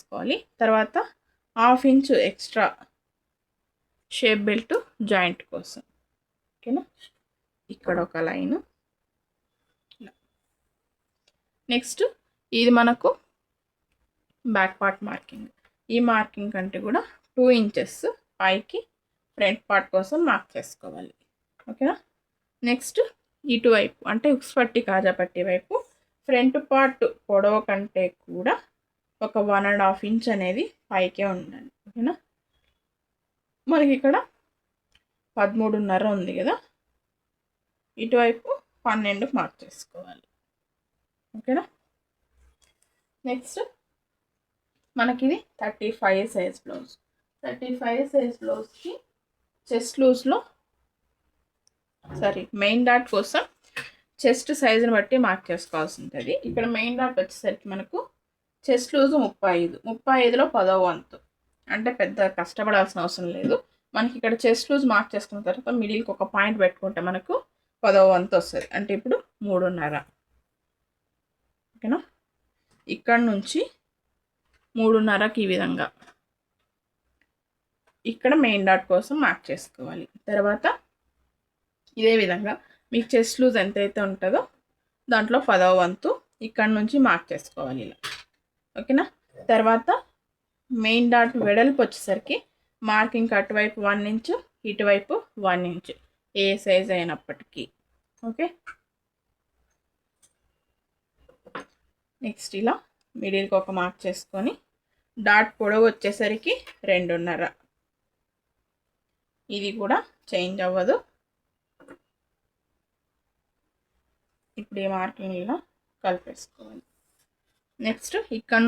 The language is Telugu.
చేసుకోవాలి. తర్వాత 1/2 inch extra shape belt joint కోసం. ఓకేనా, ఇక్కడ ఒక లైను. నెక్స్ట్ ఇది మనకు బ్యాక్ పార్ట్ మార్కింగ్. ఈ మార్కింగ్ కంటే కూడా 2 ఇంచెస్ పైకి ఫ్రంట్ పార్ట్ కోసం మార్క్ చేసుకోవాలి. ఓకేనా. నెక్స్ట్ ఇటువైపు అంటే ఉక్స్ పట్టి కాజా పట్టి వైపు ఫ్రంట్ పార్ట్ పొడవు కంటే కూడా ఒక 1.5 ఇంచ్ అనేది పైకే ఉండాలి. ఓకేనా. మనకి ఇక్కడ 13.5 ఉంది కదా, ఇటువైపు 12 మార్క్ చేసుకోవాలి. ఓకేనా. నెక్స్ట్ మనకి ఇది 35 సైజ్ బ్లౌజ్. 35 సైజ్ బ్లౌజ్కి చెస్ట్ లూజ్లో మెయిన్ డాట్ కోసం చెస్ట్ సైజుని బట్టి మార్క్ చేసుకోవాల్సి ఉంటుంది. ఇక్కడ మెయిన్ డాట్ వచ్చేసరికి మనకు చెస్ట్ లూజ్ 35లో 10వ వంతు, అంటే పెద్ద కష్టపడాల్సిన అవసరం లేదు. మనకి ఇక్కడ చెస్ట్ లూజ్ మార్క్ చేసుకున్న తర్వాత మిడిల్కి ఒక పాయింట్ పెట్టుకుంటే మనకు 10వ వంతు వస్తుంది, అంటే ఇప్పుడు 3.5. ఓకేనా. ఇక్కడ నుంచి 3.5కి ఈ విధంగా ఇక్కడ మెయిన్ డాట్ కోసం మార్క్ చేసుకోవాలి. తర్వాత ఇదే విధంగా మీకు చెస్ట్ లూజ్ ఎంతైతే ఉంటుందో దాంట్లో 10వ వంతు ఇక్కడ నుంచి మార్క్ చేసుకోవాలి ఇలా. ఓకేనా. తర్వాత మెయిన్ డాట్ వెడల్పు వచ్చేసరికి మార్కింగ్ అటువైపు 1 ఇంచు, ఇటువైపు 1 ఇంచు, ఏ సైజ్ అయినప్పటికీ. ఓకే. నెక్స్ట్ ఇలా మిడిల్కి ఒక మార్క్ చేసుకొని డాట్ పొడవు వచ్చేసరికి 2.5. ఇది కూడా చేంజ్ అవ్వదు. ఇప్పుడు ఈ మార్కింగ్ ఇలా కలిపేసుకోవాలి. నెక్స్ట్ ఇక్కడ